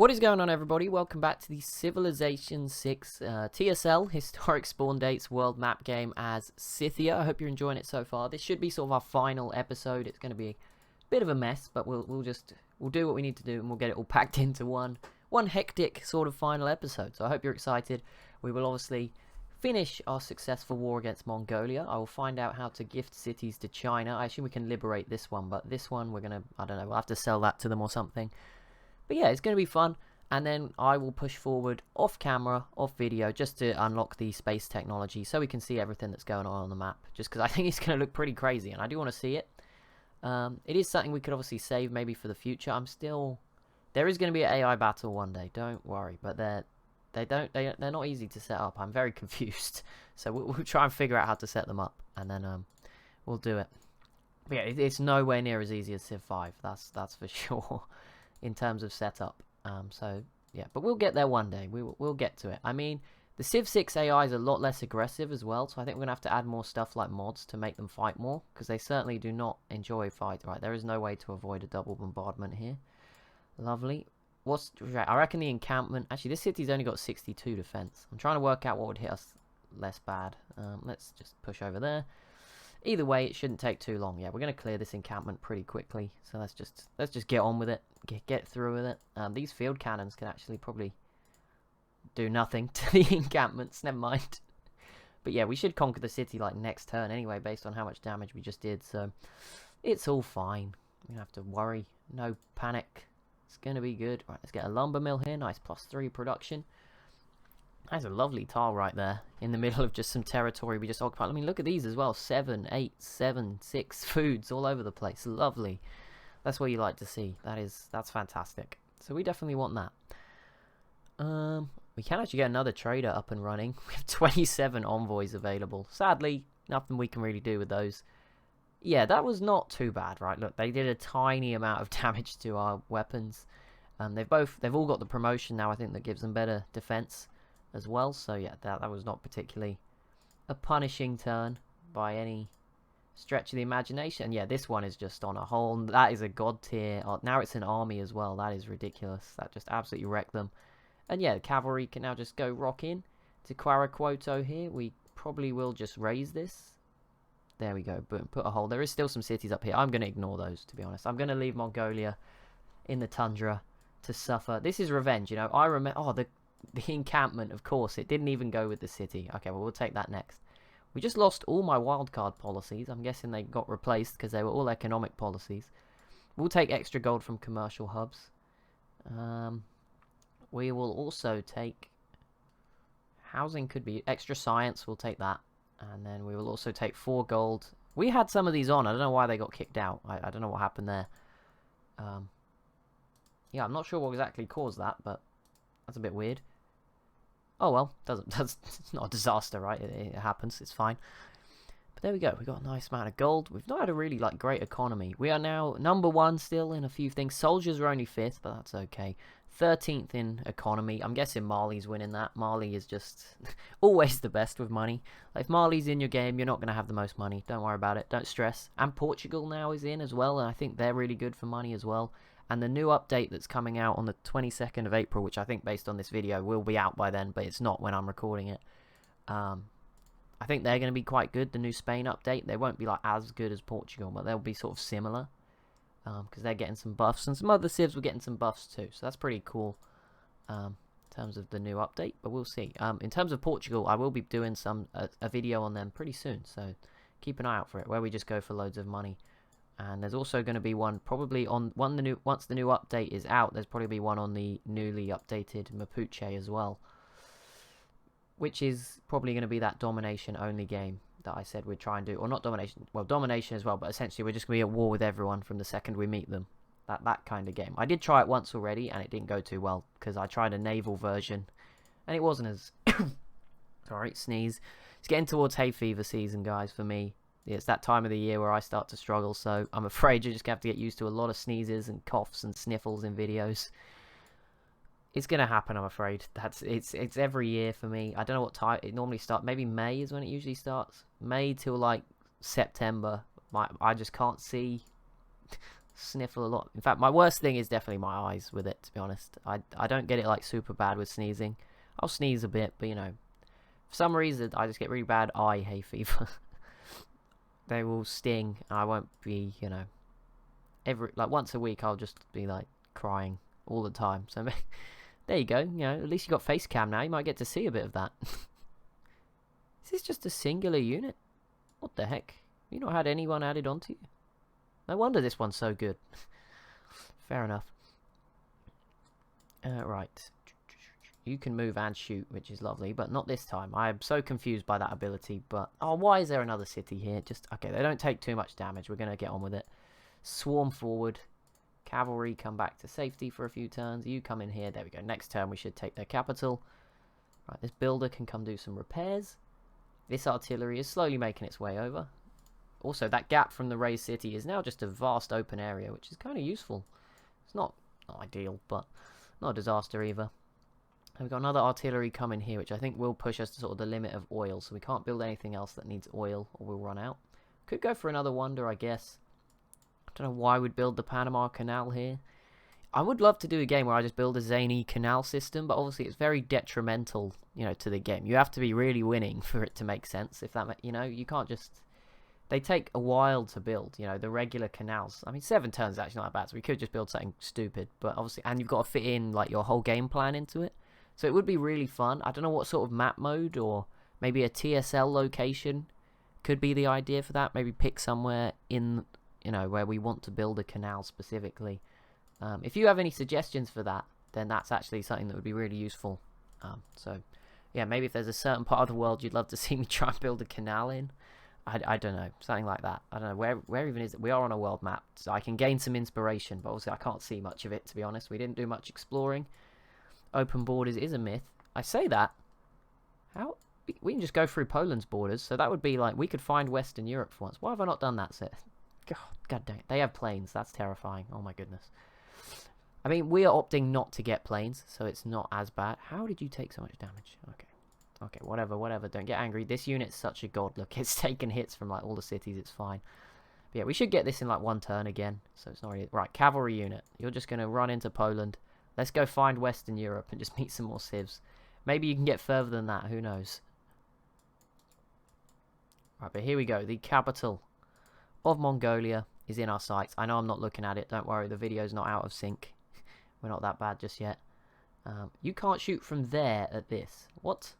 What is going on, everybody? Welcome back to the Civilization 6 TSL Historic Spawn Dates World Map game as Sycthia. I hope you're enjoying it so far. This should be sort of our final episode. It's going to be a bit of a mess, but we'll do what we need to do and we'll get it all packed into one hectic sort of final episode. So I hope you're excited. We will obviously finish our successful war against Mongolia. I will find out how to gift cities to China. I assume we can liberate this one, but this one we're going to, I don't know, we'll have to sell that to them or something. But yeah, it's going to be fun, and then I will push forward off camera, off video, just to unlock the space technology so we can see everything that's going on the map, just because I think it's going to look pretty crazy, and I do want to see it. It is something we could obviously save maybe for the future. There is going to be an AI battle one day, don't worry, but they're not easy to set up. I'm very confused, so we'll try and figure out how to set them up, and then we'll do it. But yeah, it's nowhere near as easy as Civ 5, that's for sure. In terms of setup, so yeah, but we'll get there one day. We'll get to it. I mean, the Civ 6 AI is a lot less aggressive as well, so I think we're gonna have to add more stuff like mods to make them fight more, because they certainly do not enjoy fight. Right, there is no way to avoid a double bombardment here. Lovely. I reckon the encampment. Actually, this city's only got 62 defense. I'm trying to work out what would hit us less bad. Let's just push over there. Either way, it shouldn't take too long. Yeah, we're going to clear this encampment pretty quickly. So let's just get on with it. Get through with it. These field cannons can actually probably do nothing to the encampments. Never mind. But yeah, we should conquer the city like next turn anyway, based on how much damage we just did. So it's all fine. We don't have to worry. No panic. It's going to be good. Right, let's get a lumber mill here. Nice, +3 production. That's a lovely tile right there in the middle of just some territory we just occupied. I mean, look at these as well. 7, 8, 7, 6 foods all over the place. Lovely. That's what you like to see. That's fantastic. So we definitely want that. We can actually get another trader up and running. We have 27 envoys available. Sadly, nothing we can really do with those. Yeah, that was not too bad, right? Look, they did a tiny amount of damage to our weapons. They've all got the promotion now, I think, that gives them better defense as well. So yeah, that was not particularly a punishing turn by any stretch of the imagination. Yeah, this one is just on a whole. That is a god tier. Now it's an army as well. That is ridiculous. That just absolutely wrecked them. And yeah, the cavalry can now just go rock in to Quaraquoto here. We probably will just raise this. There we go. Boom. Put a hole. There is still some cities up here. I'm going to ignore those, to be honest. I'm going to leave Mongolia in the tundra to suffer. This is revenge, you know. I remember... Oh, the encampment, of course. It didn't even go with the city. Okay, well, we'll take that next. We just lost all my wildcard policies. I'm guessing they got replaced because they were all economic policies. We'll take extra gold from commercial hubs. We will also take... Housing could be... Extra science, we'll take that. And then we will also take 4 gold. We had some of these on. I don't know why they got kicked out. I don't know what happened there. Yeah, I'm not sure what exactly caused that, but that's a bit weird. Oh well, it's not a disaster, right? It happens, it's fine. But there we go, we got a nice amount of gold. We've not had a really great economy. We are now number 1 still in a few things. Soldiers are only 5th, but that's okay. 13th in economy. I'm guessing Mali's winning that. Mali is just always the best with money. If Mali's in your game, you're not going to have the most money. Don't worry about it, don't stress. And Portugal now is in as well, and I think they're really good for money as well. And the new update that's coming out on the 22nd of April, which I think based on this video will be out by then, but it's not when I'm recording it. I think they're going to be quite good, the new Spain update. They won't be as good as Portugal, but they'll be sort of similar. Because they're getting some buffs, and some other civs were getting some buffs too. So that's pretty cool in terms of the new update, but we'll see. In terms of Portugal, I will be doing a video on them pretty soon, so keep an eye out for it, where we just go for loads of money. And there's also going to be one probably on once the new update is out. There's probably one on the newly updated Mapuche as well, which is probably going to be that domination only game that I said we'd try and do, or not domination. Well, domination as well, but essentially we're just going to be at war with everyone from the second we meet them. That kind of game. I did try it once already, and it didn't go too well because I tried a naval version, and it wasn't as sorry, sneeze. It's getting towards hay fever season, guys. For me. It's that time of the year where I start to struggle, so I'm afraid you're just going to have to get used to a lot of sneezes and coughs and sniffles in videos. It's going to happen, I'm afraid. It's every year for me. I don't know what time. It normally starts, maybe May is when it usually starts. May till September. I just can't see sniffle a lot. In fact, my worst thing is definitely my eyes with it, to be honest. I don't get it like super bad with sneezing. I'll sneeze a bit, but you know, for some reason I just get really bad eye hay fever. They will sting, and I won't be, you know, like once a week I'll just be like crying all the time. So there you go. You know, at least you got face cam now. You might get to see a bit of that. Is this just a singular unit? What the heck? You not had anyone added onto you? No wonder this one's so good. Fair enough. Right. You can move and shoot, which is lovely, but not this time. I am so confused by that ability, but... Oh, why is there another city here? Just... Okay, they don't take too much damage. We're going to get on with it. Swarm forward. Cavalry come back to safety for a few turns. You come in here. There we go. Next turn, we should take their capital. Right, this builder can come do some repairs. This artillery is slowly making its way over. Also, that gap from the raised city is now just a vast open area, which is kind of useful. It's not ideal, but not a disaster either. And we've got another artillery coming here, which I think will push us to sort of the limit of oil. So we can't build anything else that needs oil, or we'll run out. Could go for another wonder, I guess. I don't know why we'd build the Panama Canal here. I would love to do a game where I just build a zany canal system, but obviously it's very detrimental, you know, to the game. You have to be really winning for it to make sense. If that, you know, you can't just... They take a while to build, you know, the regular canals. I mean, 7 turns is actually not that bad, so we could just build something stupid. But obviously, and you've got to fit in, like, your whole game plan into it. So it would be really fun. I don't know what sort of map mode, or maybe a TSL location could be the idea for that. Maybe pick somewhere in, you know, where we want to build a canal specifically. If you have any suggestions for that, then that's actually something that would be really useful. So, yeah, maybe if there's a certain part of the world you'd love to see me try and build a canal in. I don't know, something like that. I don't know, where even is it? We are on a world map, so I can gain some inspiration, but obviously I can't see much of it, to be honest. We didn't do much exploring. Open borders is a myth. I say that. How? We can just go through Poland's borders, so that would be like, we could find Western Europe for once. Why have I not done that, Seth? God dang it. They have planes, that's terrifying. Oh my goodness. I mean, we are opting not to get planes, so it's not as bad. How did you take so much damage? Okay. Okay, whatever. Don't get angry. This unit's such a god. Look, it's taken hits from, like, all the cities. It's fine. But yeah, we should get this in, like, 1 turn again. So it's not really... Right, cavalry unit. You're just going to run into Poland. Let's go find Western Europe and just meet some more civs. Maybe you can get further than that. Who knows? Right, but here we go. The capital of Mongolia is in our sights. I know I'm not looking at it. Don't worry. The video's not out of sync. We're not that bad just yet. You can't shoot from there at this. What?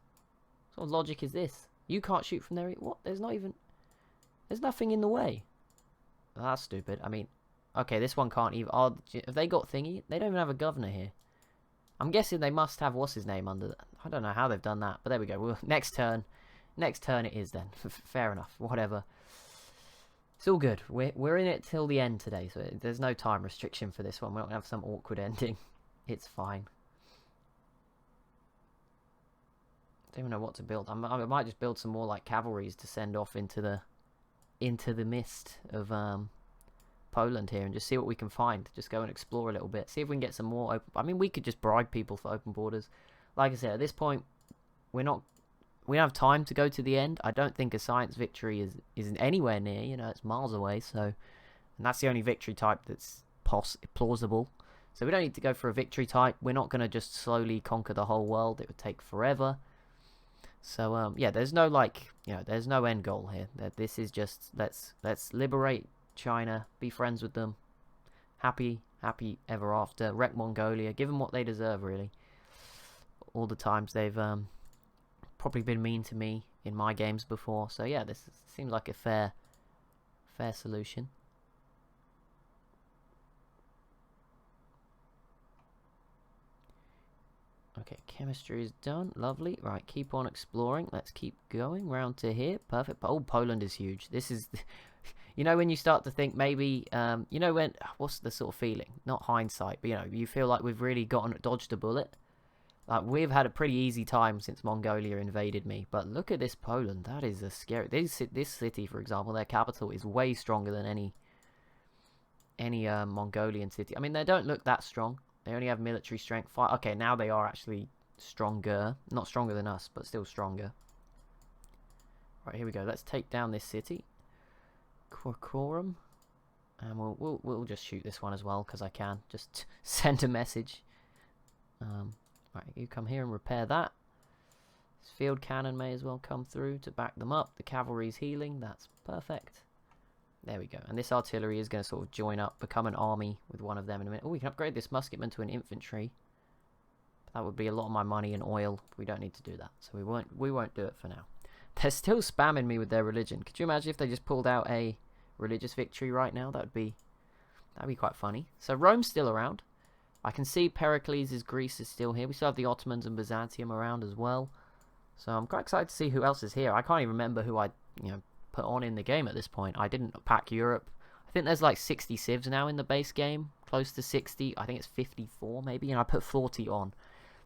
What sort of logic is this? You can't shoot from there. What? There's nothing in the way. Well, that's stupid. I mean, okay, this one can't even... Oh, have they got thingy? They don't even have a governor here. I'm guessing they must have what's his name under that. I don't know how they've done that, but there we go. Next turn it is then. Fair enough. Whatever. It's all good. We're in it till the end today, so there's no time restriction for this one. We're not gonna have some awkward ending. It's fine. I don't even know what to build. I might just build some more like cavalries to send off into the mist of Poland here and just see what we can find. Just go and explore a little bit. See if we can get some more open... I mean, we could just bribe people for open borders. Like I said, at this point, we don't have time to go to the end. I don't think a science victory is anywhere near. You know, it's miles away. So, and that's the only victory type that's plausible. So we don't need to go for a victory type. We're not going to just slowly conquer the whole world. It would take forever. So yeah, there's no there's no end goal here. This is just let's liberate China, be friends with them, happy ever after, wreck Mongolia, give them what they deserve really. All the times they've probably been mean to me in my games before. So yeah, this seems like a fair solution. Okay, chemistry is done. Lovely. Right, keep on exploring. Let's keep going round to here. Perfect. Oh, Poland is huge. This is... You know, when you start to think maybe... you know when... What's the sort of feeling? Not hindsight, but, you know, you feel like we've really dodged a bullet. Like, we've had a pretty easy time since Mongolia invaded me. But look at this Poland. That is a scary... This city, for example, their capital is way stronger than any Mongolian city. I mean, they don't look that strong. They only have military strength. Okay, now they are actually stronger. Not stronger than us, but still stronger. Right, here we go. Let's take down this city. Karakorum. And we'll just shoot this one as well, because I can. Just send a message. Right, you come here and repair that. This field cannon may as well come through to back them up. The cavalry's healing. That's perfect. There we go. And this artillery is going to sort of join up, become an army with one of them in a minute. Oh, we can upgrade this musketman to an infantry. That would be a lot of my money and oil. We don't need to do that, so we won't do it for now. They're still spamming me with their religion. Could you imagine if they just pulled out a religious victory right now? That'd be quite funny. So Rome's still around. I can see Pericles' Greece is still here. We still have the Ottomans and Byzantium around as well. So I'm quite excited to see who else is here. I can't even remember who I put on in the game at this point. I didn't pack Europe. I think there's like 60 civs now in the base game. Close to 60. I think it's 54 maybe. And I put 40 on.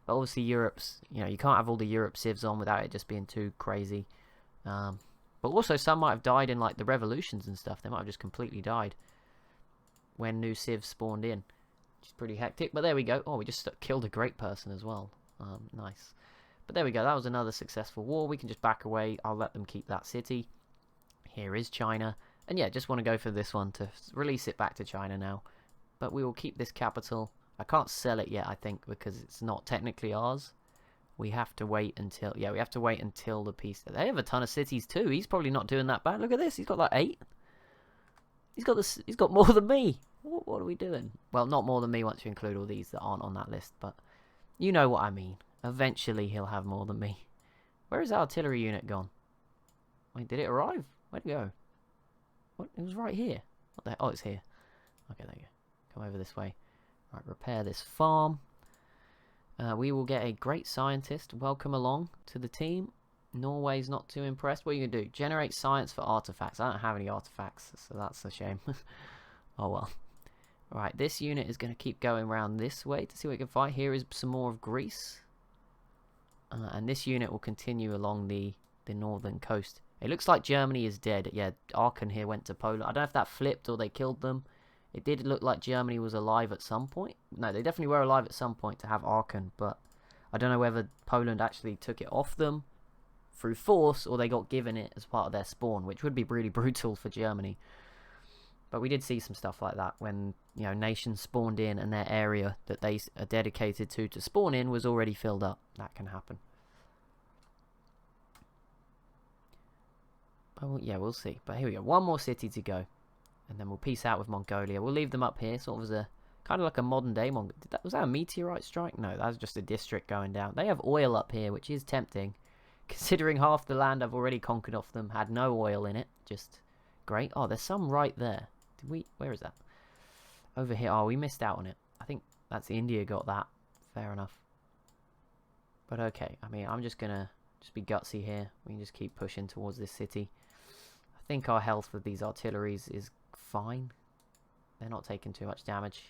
But obviously Europe's, you can't have all the Europe civs on without it just being too crazy. But also some might have died in like the revolutions and stuff. They might have just completely died when new civs spawned in. Which is pretty hectic. But there we go. Oh, we just killed a great person as well. Nice. But there we go. That was another successful war. We can just back away. I'll let them keep that city. Here is China. And yeah, just want to go for this one to release it back to China now. But we will keep this capital. I can't sell it yet, I think, because it's not technically ours. We have to wait until... Yeah, we have to wait until the peace... They have a ton of cities too. He's probably not doing that bad. Look at this. He's got like 8. He's got more than me. What are we doing? Well, not more than me once you include all these that aren't on that list, but you know what I mean. Eventually he'll have more than me. Where is the artillery unit gone? Wait, did it arrive? Where'd it go? What? It was right here. What the hell? Oh, it's here. Okay, there you go. Come over this way. Right, repair this farm. We will get a great scientist. Welcome along to the team. Norway's not too impressed. What are you going to do? Generate science for artifacts. I don't have any artifacts, so that's a shame. Oh well. Right, this unit is going to keep going around this way to see what we can find. Here is some more of Greece. And this unit will continue along the northern coast. It looks like Germany is dead. Yeah, Aachen here went to Poland. I don't know if that flipped or they killed them. It did look like Germany was alive at some point. No, they definitely were alive at some point to have Aachen, but I don't know whether Poland actually took it off them through force or they got given it as part of their spawn, which would be really brutal for Germany. But we did see some stuff like that when, nations spawned in and their area that they are dedicated to spawn in was already filled up. That can happen. But yeah, we'll see. But here we go. One more city to go. And then we'll peace out with Mongolia. We'll leave them up here, sort of as a kind of like a modern day was that a meteorite strike? No, that was just a district going down. They have oil up here, which is tempting. Considering half the land I've already conquered off them had no oil in it. Just great. Oh, there's some right there. Where is that? Over here. Oh, we missed out on it. I think that's India got that. Fair enough. But okay. I mean, I'm just gonna be gutsy here. We can just keep pushing towards this city. I think our health with these artilleries is fine. They're not taking too much damage.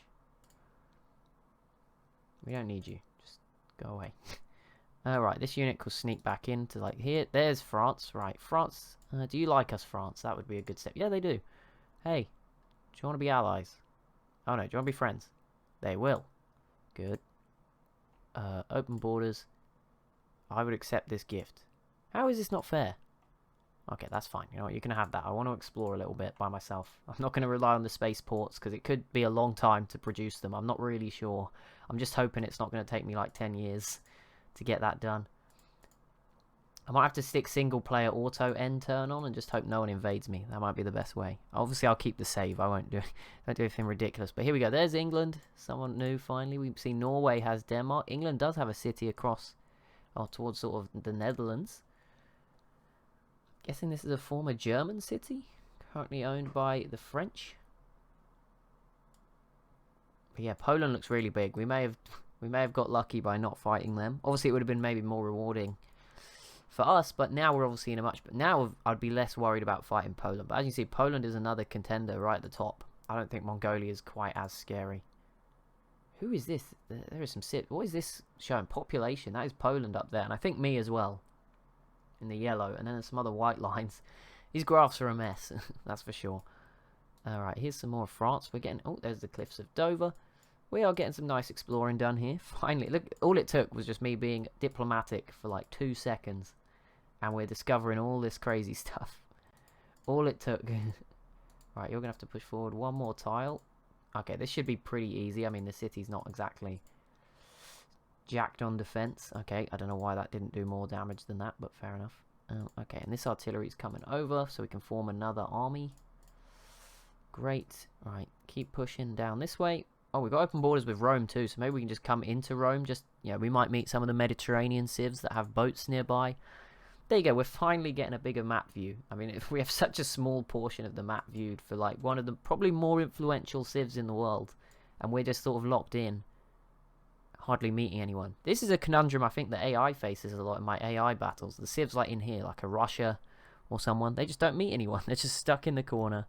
We don't need you. Just go away. Alright, this unit could sneak back into like here. There's France. Right, France. Do you like us, France? That would be a good step. Yeah, they do. Hey, do you want to be allies? Oh no, do you want to be friends? They will. Good. Open borders. I would accept this gift. How is this not fair? Okay, that's fine. You know what? You can have that. I want to explore a little bit by myself. I'm not going to rely on the spaceports because it could be a long time to produce them. I'm not really sure. I'm just hoping it's not going to take me like 10 years to get that done. I might have to stick single player auto end turn on and just hope no one invades me. That might be the best way. Obviously, I'll keep the save. I don't do anything ridiculous. But here we go. There's England. Someone new finally. We see Norway has Denmark. England does have a city across towards sort of the Netherlands. Guessing this is a former German city, currently owned by the French. But yeah, Poland looks really big. We may have got lucky by not fighting them. Obviously, it would have been maybe more rewarding for us, but now we're obviously in a much... But now I'd be less worried about fighting Poland. But as you see, Poland is another contender right at the top. I don't think Mongolia is quite as scary. Who is this? There is some... What is this showing? Population. That is Poland up there, and I think me as well. In the yellow, and then there's some other white lines. These graphs are a mess, that's for sure. Alright, here's some more of France. We're getting... Oh, there's the cliffs of Dover. We are getting some nice exploring done here. Finally, look, all it took was just me being diplomatic for like 2 seconds. And we're discovering all this crazy stuff. All it took. Right, you're going to have to push forward one more tile. Okay, this should be pretty easy. I mean, the city's not exactly jacked on defense. Okay, I don't know why that didn't do more damage than that, but fair enough. Okay, and this artillery's coming over, so we can form another army. Great. Right, keep pushing down this way. Oh, we've got open borders with Rome too, so maybe we can just come into Rome. Just, you know, we might meet some of the Mediterranean civs that have boats nearby. There you go, we're finally getting a bigger map view. I mean, if we have such a small portion of the map viewed for like one of the probably more influential civs in the world, and we're just sort of locked in, hardly meeting anyone. This is a conundrum I think the AI faces a lot in my AI battles. The civs like in here, like a Russia or someone, they just don't meet anyone. They're just stuck in the corner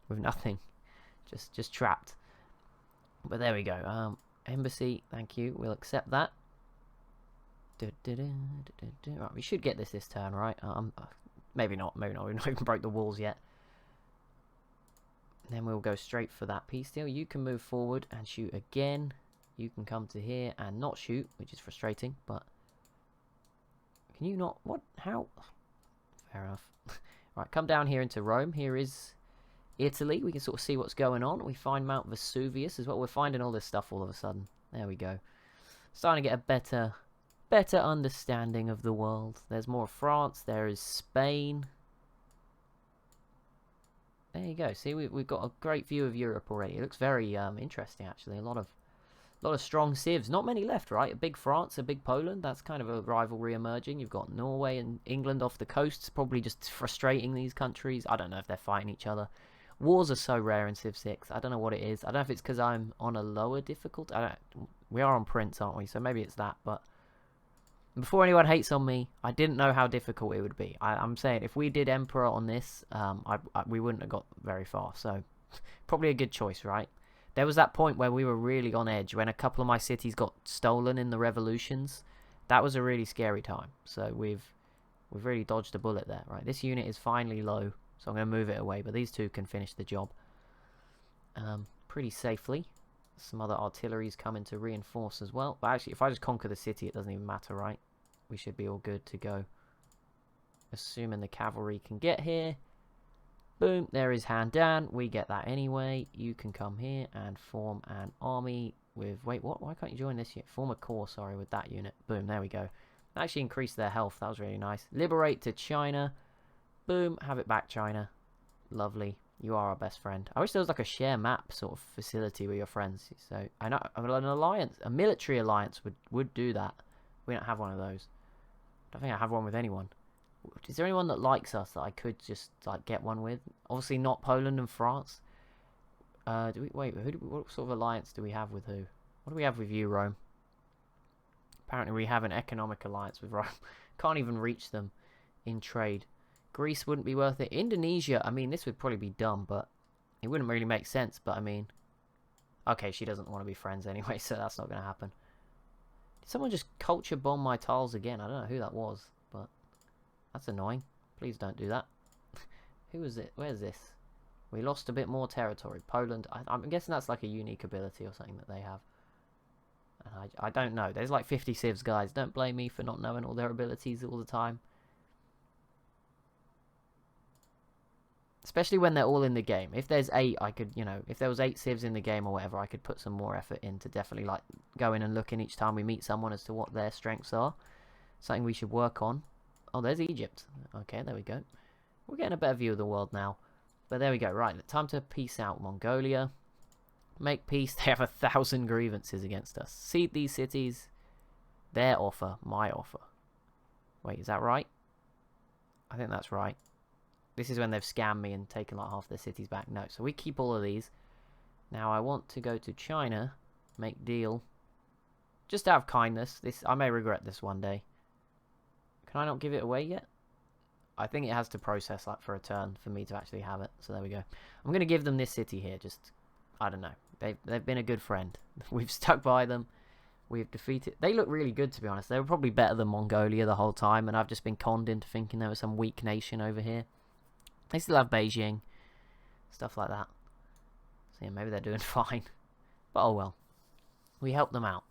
with nothing, just trapped. But there we go. Embassy, thank you. We'll accept that. Right, we should get this turn, right? Maybe not. Maybe not. We've not even broke the walls yet. Then we'll go straight for that peace deal. You can move forward and shoot again. You can come to here and not shoot, which is frustrating, but can you not? What? How? Fair enough. Right, come down here into Rome. Here is Italy. We can sort of see what's going on. We find Mount Vesuvius as well. We're finding all this stuff all of a sudden. There we go. Starting to get a better understanding of the world. There's more France. There is Spain. There you go. See, we've got a great view of Europe already. It looks very interesting, actually. A lot of strong civs. Not many left, right? A big France, a big Poland. That's kind of a rivalry emerging. You've got Norway and England off the coasts, probably just frustrating these countries. I don't know if they're fighting each other. Wars are so rare in Civ 6. I don't know what it is. I don't know if it's because I'm on a lower difficulty. We are on Prince, aren't we? So maybe it's that. But before anyone hates on me, I didn't know how difficult it would be. I'm saying if we did Emperor on this, we wouldn't have got very far. So probably a good choice, right? There was that point where we were really on edge when a couple of my cities got stolen in the revolutions. That was a really scary time. So we've really dodged a bullet there, right? This unit is finally low, so I'm going to move it away. But these two can finish the job pretty safely. Some other artillery's coming to reinforce as well. But actually, if I just conquer the city, it doesn't even matter, right? We should be all good to go. Assuming the cavalry can get here. Boom, there is Han Dan. We get that anyway. You can come here and form an army with... Wait, what? Why can't you join this unit? Form a corps, sorry, with that unit. Boom, there we go. Actually increased their health. That was really nice. Liberate to China. Boom, have it back, China. Lovely. You are our best friend. I wish there was like a share map sort of facility with your friends. So, I know an alliance, a military alliance would do that. We don't have one of those. I don't think I have one with anyone. Is there anyone that likes us that I could just like get one with? Obviously not Poland and France. What sort of alliance do we have with who? What do we have with you, Rome? Apparently we have an economic alliance with Rome. Can't even reach them in trade. Greece wouldn't be worth it. Indonesia, I mean, this would probably be dumb, but it wouldn't really make sense. But I mean, okay, she doesn't want to be friends anyway, so that's not going to happen. Did someone just culture bomb my tiles again? I don't know who that was, but that's annoying. Please don't do that. Who is it? Where's this? We lost a bit more territory. Poland. I'm guessing that's like a unique ability or something that they have. And I don't know. There's like 50 civs, guys. Don't blame me for not knowing all their abilities all the time. Especially when they're all in the game. If there's 8, I could, you know, if there was 8 civs in the game or whatever, I could put some more effort in to definitely like go in and look in each time we meet someone as to what their strengths are. Something we should work on. Oh, there's Egypt. Okay, there we go. We're getting a better view of the world now. But there we go. Right, time to peace out Mongolia. Make peace. They have 1,000 grievances against us. Cede these cities. Their offer. My offer. Wait, is that right? I think that's right. This is when they've scammed me and taken like half their cities back. No, so we keep all of these. Now I want to go to China. Make deal. Just out of kindness. I may regret this one day. Can I not give it away yet? I think it has to process like for a turn for me to actually have it. So there we go. I'm going to give them this city here. Just, I don't know. They've been a good friend. We've stuck by them. We've defeated... They look really good, to be honest. They were probably better than Mongolia the whole time. And I've just been conned into thinking there was some weak nation over here. They still have Beijing. Stuff like that. So yeah, maybe they're doing fine. But oh well. We helped them out.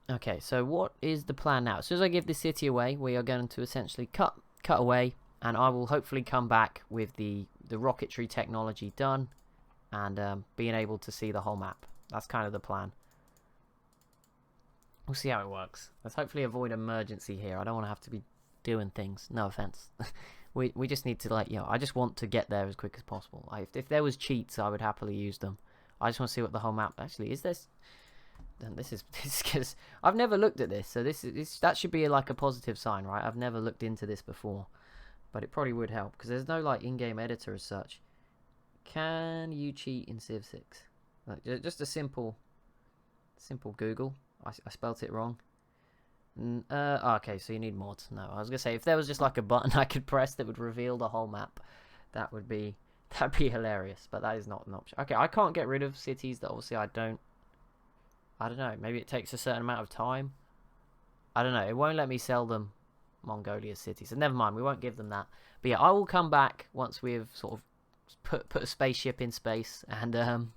Okay, so what is the plan now? As soon as I give this city away, we are going to essentially cut away, and I will hopefully come back with the rocketry technology done, and being able to see the whole map. That's kind of the plan. We'll see how it works. Let's hopefully avoid emergency here. I don't want to have to be doing things. No offense. we just need to, like, you know, I just want to get there as quick as possible. If there was cheats, I would happily use them. I just want to see what the whole map actually is. This is because I've never looked at this, so that should be like a positive sign, right? I've never looked into this before, but it probably would help because there's no like in-game editor as such. Can you cheat in Civ 6? Like, just a simple Google. I spelt it wrong. Okay, so you need mods. No, I was gonna say if there was just like a button I could press that would reveal the whole map, that'd be hilarious. But that is not an option. Okay, I can't get rid of cities that obviously I don't know. Maybe it takes a certain amount of time. I don't know. It won't let me sell them Mongolia cities. So never mind. We won't give them that. But yeah, I will come back once we've sort of put a spaceship in space. And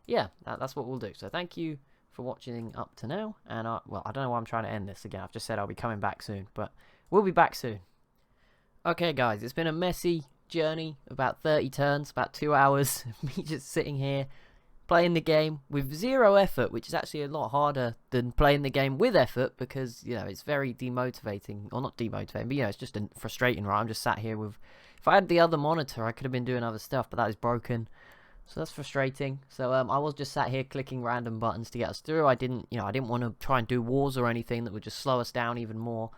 yeah, that's what we'll do. So thank you for watching up to now. And well, I don't know why I'm trying to end this again. I've just said I'll be coming back soon. But we'll be back soon. Okay, guys. It's been a messy journey. About 30 turns. About 2 hours. Me just sitting here playing the game with zero effort, which is actually a lot harder than playing the game with effort because, you know, it's very demotivating. Or not demotivating, but, you know, it's just frustrating, right? I'm just sat here with... If I had the other monitor, I could have been doing other stuff, but that is broken. So that's frustrating. So I was just sat here clicking random buttons to get us through. I didn't want to try and do wars or anything that would just slow us down even more.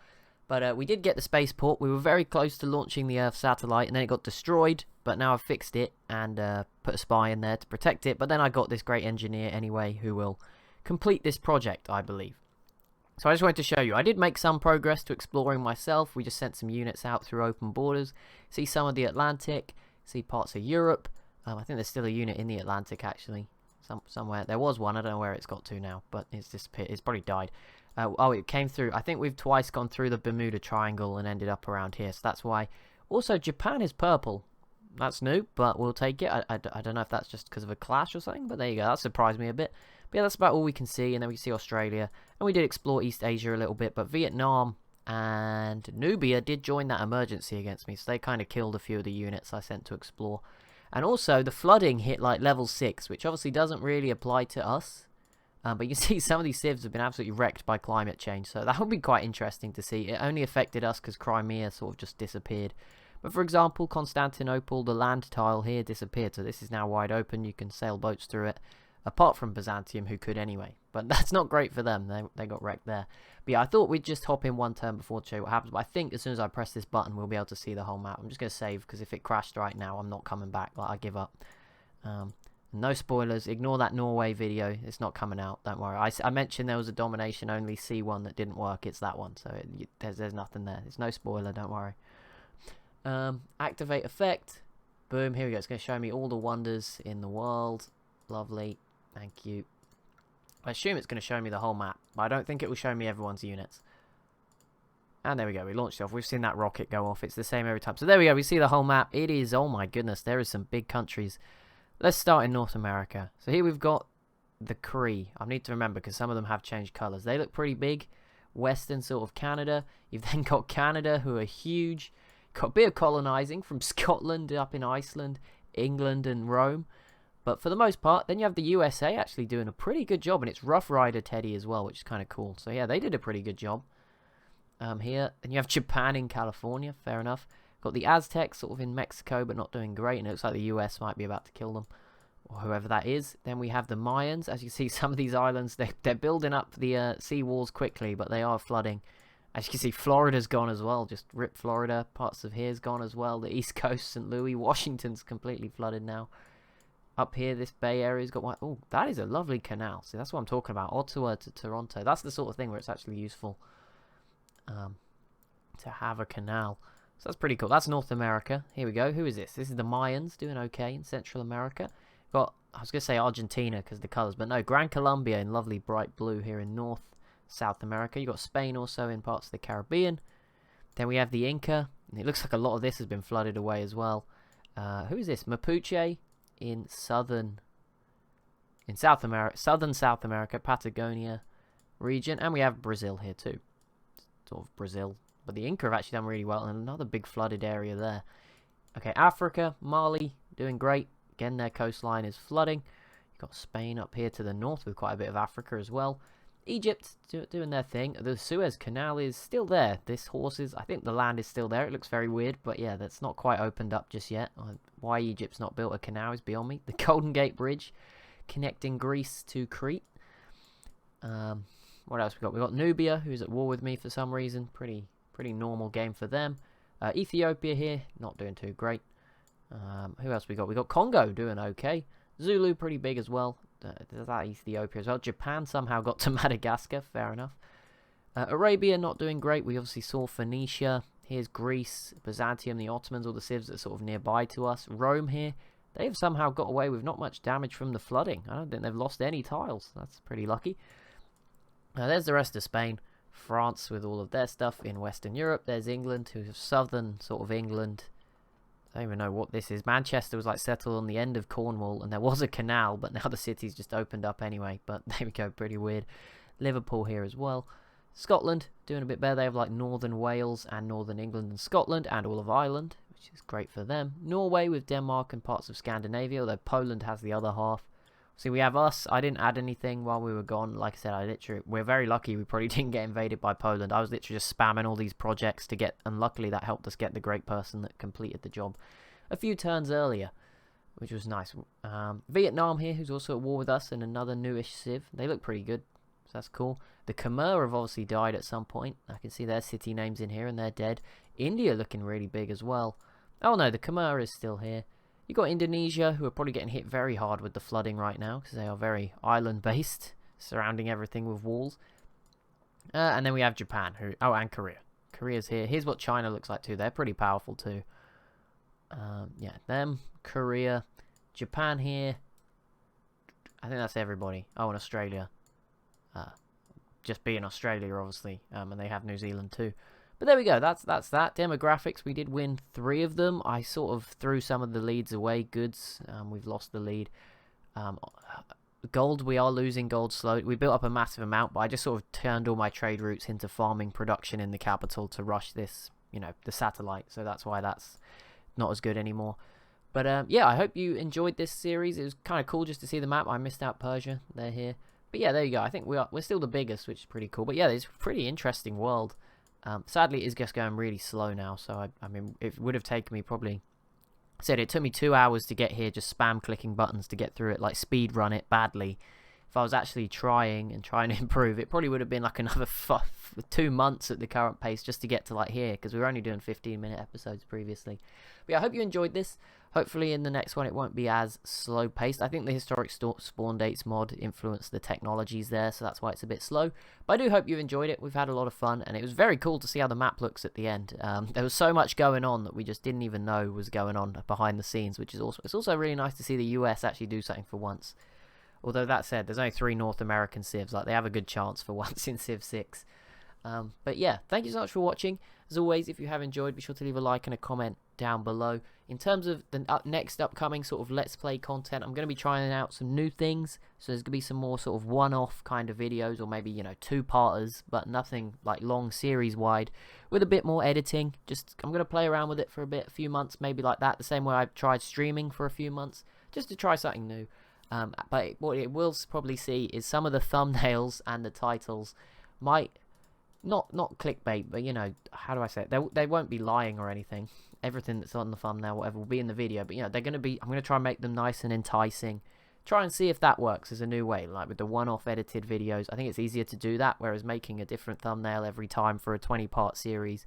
But we did get the spaceport. We were very close to launching the Earth satellite, and then it got destroyed. But now I've fixed it and put a spy in there to protect it. But then I got this great engineer anyway who will complete this project, I believe. So I just wanted to show you. I did make some progress to exploring myself. We just sent some units out through open borders. See some of the Atlantic. See parts of Europe. I think there's still a unit in the Atlantic, actually. Somewhere. There was one. I don't know where it's got to now. But it's disappeared. It's probably died. Oh, it came through. I think we've twice gone through the Bermuda Triangle and ended up around here. So that's why. Also, Japan is purple. That's new, but we'll take it. I don't know if that's just because of a clash or something, but there you go. That surprised me a bit. But yeah, that's about all we can see. And then we can see Australia. And we did explore East Asia a little bit. But Vietnam and Nubia did join that emergency against me. So they kind of killed a few of the units I sent to explore. And also, the flooding hit like level 6, which obviously doesn't really apply to us. But you can see some of these civs have been absolutely wrecked by climate change. So that would be quite interesting to see. It only affected us because Crimea sort of just disappeared. But for example, Constantinople, the land tile here disappeared. So this is now wide open. You can sail boats through it. Apart from Byzantium, who could anyway. But that's not great for them. They got wrecked there. But yeah, I thought we'd just hop in one turn before to show you what happens. But I think as soon as I press this button, we'll be able to see the whole map. I'm just going to save because if it crashed right now, I'm not coming back. Like, I give up. No spoilers. Ignore that Norway video. It's not coming out. Don't worry. I mentioned there was a domination only C1 that didn't work. It's that one. So there's nothing there. There's no spoiler. Don't worry. Activate effect. Boom. Here we go. It's going to show me all the wonders in the world. Lovely. Thank you. I assume it's going to show me the whole map. But I don't think it will show me everyone's units. And there we go. We launched it off. We've seen that rocket go off. It's the same every time. So there we go. We see the whole map. It is... Oh my goodness. There is some big countries. Let's start in North America. So here we've got the Cree. I need to remember because some of them have changed colours. They look pretty big. Western sort of Canada. You've then got Canada, who are huge. Got a bit of colonising from Scotland up in Iceland, England and Rome. But for the most part, then you have the USA actually doing a pretty good job. And it's Rough Rider Teddy as well, which is kind of cool. So yeah, they did a pretty good job. Here. And you have Japan in California. Fair enough. Got the Aztecs sort of in Mexico, but not doing great. And it looks like the US might be about to kill them. Or whoever that is. Then we have the Mayans. As you can see, some of these islands, they're building up the sea walls quickly, but they are flooding. As you can see, Florida's gone as well. Just rip Florida. Parts of here's gone as well. The East Coast, St. Louis, Washington's completely flooded now. Up here, this Bay Area's got... Oh, that is a lovely canal. See, that's what I'm talking about. Ottawa to Toronto. That's the sort of thing where it's actually useful to have a canal. So that's pretty cool. That's North America. Here we go. Who is this? This is the Mayans doing okay in Central America. Got, I was going to say Argentina because of the colours, but no, Gran Colombia in lovely bright blue here in South America. You've got Spain also in parts of the Caribbean. Then we have the Inca. And it looks like a lot of this has been flooded away as well. Who is this? Mapuche in South America, Patagonia. region. And we have Brazil here too. Sort of Brazil. But the Inca have actually done really well. And another big flooded area there. Okay, Africa, Mali, doing great. Again, their coastline is flooding. You've got Spain up here to the north with quite a bit of Africa as well. Egypt doing their thing. The Suez Canal is still there. I think the land is still there. It looks very weird, but yeah, that's not quite opened up just yet. Why Egypt's not built a canal is beyond me. The Golden Gate Bridge connecting Greece to Crete. What else we got? We got Nubia, who's at war with me for some reason. Pretty normal game for them. Ethiopia here, not doing too great. Who else we got? We got Congo doing okay. Zulu pretty big as well. That Ethiopia as well. Japan somehow got to Madagascar. Fair enough. Arabia not doing great. We obviously saw Phoenicia. Here's Greece, Byzantium, the Ottomans, all the civs that are sort of nearby to us. Rome here. They've somehow got away with not much damage from the flooding. I don't think they've lost any tiles. That's pretty lucky. There's the rest of Spain. France with all of their stuff in Western Europe. There's England, who's southern sort of England. I don't even know what this is. Manchester was like settled on the end of Cornwall, and there was a canal, but now the city's just opened up anyway. But there we go, pretty weird. Liverpool here as well. Scotland doing a bit better. They have like northern Wales and northern England and Scotland and all of Ireland, which is great for them. Norway with Denmark and parts of Scandinavia, although Poland has the other half. See, we have us. I didn't add anything while we were gone. Like I said, we're very lucky we probably didn't get invaded by Poland. I was literally just spamming all these projects to get, and luckily that helped us get the great person that completed the job a few turns earlier, which was nice. Vietnam here, who's also at war with us, and another newish civ. They look pretty good, so that's cool. The Khmer have obviously died at some point. I can see their city names in here, and they're dead. India looking really big as well. Oh no, the Khmer is still here. You've got Indonesia, who are probably getting hit very hard with the flooding right now, because they are very island-based, surrounding everything with walls. And then we have Japan, and Korea. Korea's here. Here's what China looks like too. They're pretty powerful too. Yeah, them, Korea, Japan here. I think that's everybody. Oh, and Australia. Just being Australia, obviously. And they have New Zealand too. But there we go, that's that. Demographics, we did win 3 of them. I sort of threw some of the leads away. Goods, we've lost the lead. Gold, we are losing gold slow. We built up a massive amount, but I just sort of turned all my trade routes into farming production in the capital to rush this, the satellite. So that's why that's not as good anymore. But yeah, I hope you enjoyed this series. It was kind of cool just to see the map. I missed out Persia. They're here. But yeah, there you go. I think we're still the biggest, which is pretty cool. But yeah, it's a pretty interesting world. Sadly, it is just going really slow now, so I mean, it would have taken me probably... I said it took me 2 hours to get here, just spam clicking buttons to get through it, like speed run it badly. If I was actually trying to improve, it probably would have been like another 2 months at the current pace just to get to like here, because we were only doing 15-minute episodes previously. But yeah, I hope you enjoyed this. Hopefully in the next one it won't be as slow paced. I think the historic spawn dates mod influenced the technologies there, so that's why it's a bit slow. But I do hope you enjoyed it. We've had a lot of fun, and it was very cool to see how the map looks at the end. There was so much going on that we just didn't even know was going on behind the scenes, which is also, it's also really nice to see the US actually do something for once. Although that said, there's only 3 North American civs. Like, they have a good chance for once in Civ 6. But yeah, thank you so much for watching. As always, if you have enjoyed, be sure to leave a like and a comment down below. In terms of the next upcoming sort of Let's Play content, I'm going to be trying out some new things. So there's going to be some more sort of one-off kind of videos, or maybe, 2-parters, but nothing like long series-wide, with a bit more editing. I'm going to play around with it for a few months, maybe like that, the same way I've tried streaming for a few months, just to try something new. But what it will probably see is some of the thumbnails and the titles might... Not clickbait, but how do I say it? They won't be lying or anything. Everything that's on the thumbnail, whatever, will be in the video. But they're going to be. I'm going to try and make them nice and enticing. Try and see if that works as a new way, like with the one-off edited videos. I think it's easier to do that, whereas making a different thumbnail every time for a 20-part series,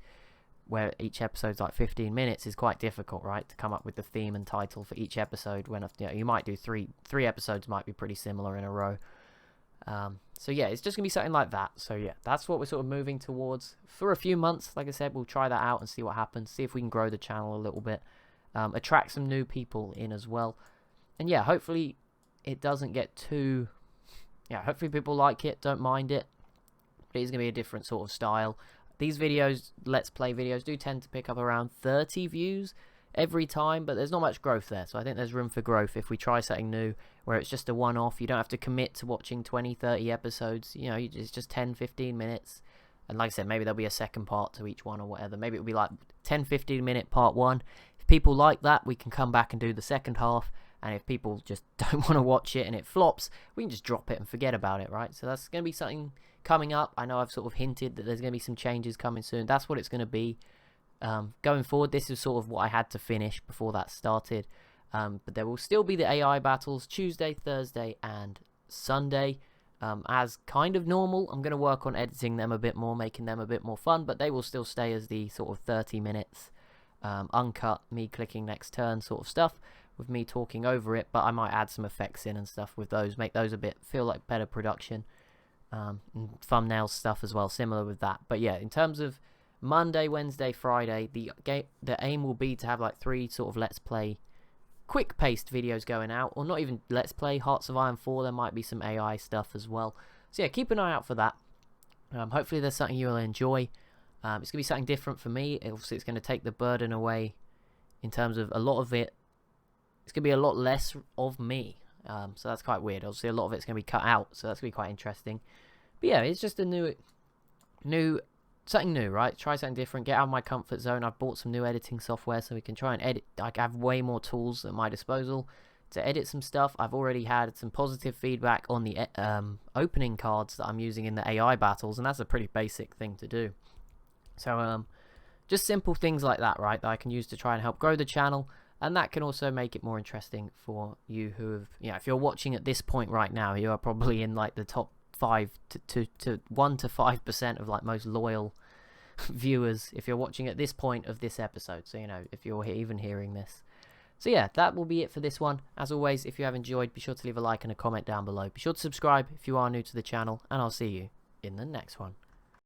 where each episode's like 15 minutes, is quite difficult, right? To come up with the theme and title for each episode. When you might do three episodes, might be pretty similar in a row. So yeah, it's just gonna be something like that. So yeah, that's what we're sort of moving towards for a few months. Like I said, we'll try that out and see what happens, see if we can grow the channel a little bit, attract some new people in as well. And yeah, hopefully it doesn't get too... hopefully people like it, don't mind it. But it's gonna be a different sort of style. These videos, Let's Play videos, do tend to pick up around 30 views. every time, but there's not much growth there. So I think there's room for growth if we try something new where it's just a one-off. You don't have to commit to watching 20, 30 episodes. You know, it's just 10, 15 minutes. And like I said, maybe there'll be a second part to each one or whatever. Maybe it'll be like 10, 15 minute part one. If people like that, we can come back and do the second half. And if people just don't want to watch it and it flops, we can just drop it and forget about it, right? So that's going to be something coming up. I know I've sort of hinted that there's going to be some changes coming soon. That's what it's going to be. Going forward, this is sort of what I had to finish before that started. But there will still be the AI battles Tuesday, Thursday, and Sunday. As kind of normal. I'm going to work on editing them a bit more, making them a bit more fun, but they will still stay as the sort of 30 minutes uncut, me clicking next turn sort of stuff, with me talking over it, but I might add some effects in and stuff with those, make those a bit, feel like better production, and thumbnail stuff as well, similar with that. But yeah, in terms of Monday, Wednesday, Friday, the aim will be to have like 3 sort of Let's Play quick-paced videos going out, or not even Let's Play, Hearts of Iron 4, there might be some AI stuff as well. So yeah, keep an eye out for that. Hopefully there's something you'll enjoy. It's going to be something different for me. Obviously it's going to take the burden away in terms of a lot of it. It's going to be a lot less of me. So that's quite weird. Obviously a lot of it's going to be cut out, so that's going to be quite interesting. But yeah, it's just a something new, right? Try something different, get out of my comfort zone. I've bought some new editing software so we can try and edit. I have way more tools at my disposal to edit some stuff. I've already had some positive feedback on the opening cards that I'm using in the AI battles, and that's a pretty basic thing to do. So just simple things like that, right, that I can use to try and help grow the channel, and that can also make it more interesting for you who have, you know, if you're watching at this point right now, you are probably in like the top 5 to 1 to 5% of like most loyal viewers if you're watching at this point of this episode. So, you know, if you're even hearing this. So yeah, that will be it for this one. As always, if you have enjoyed, be sure to leave a like and a comment down below. Be sure to subscribe if you are new to the channel, and I'll see you in the next one.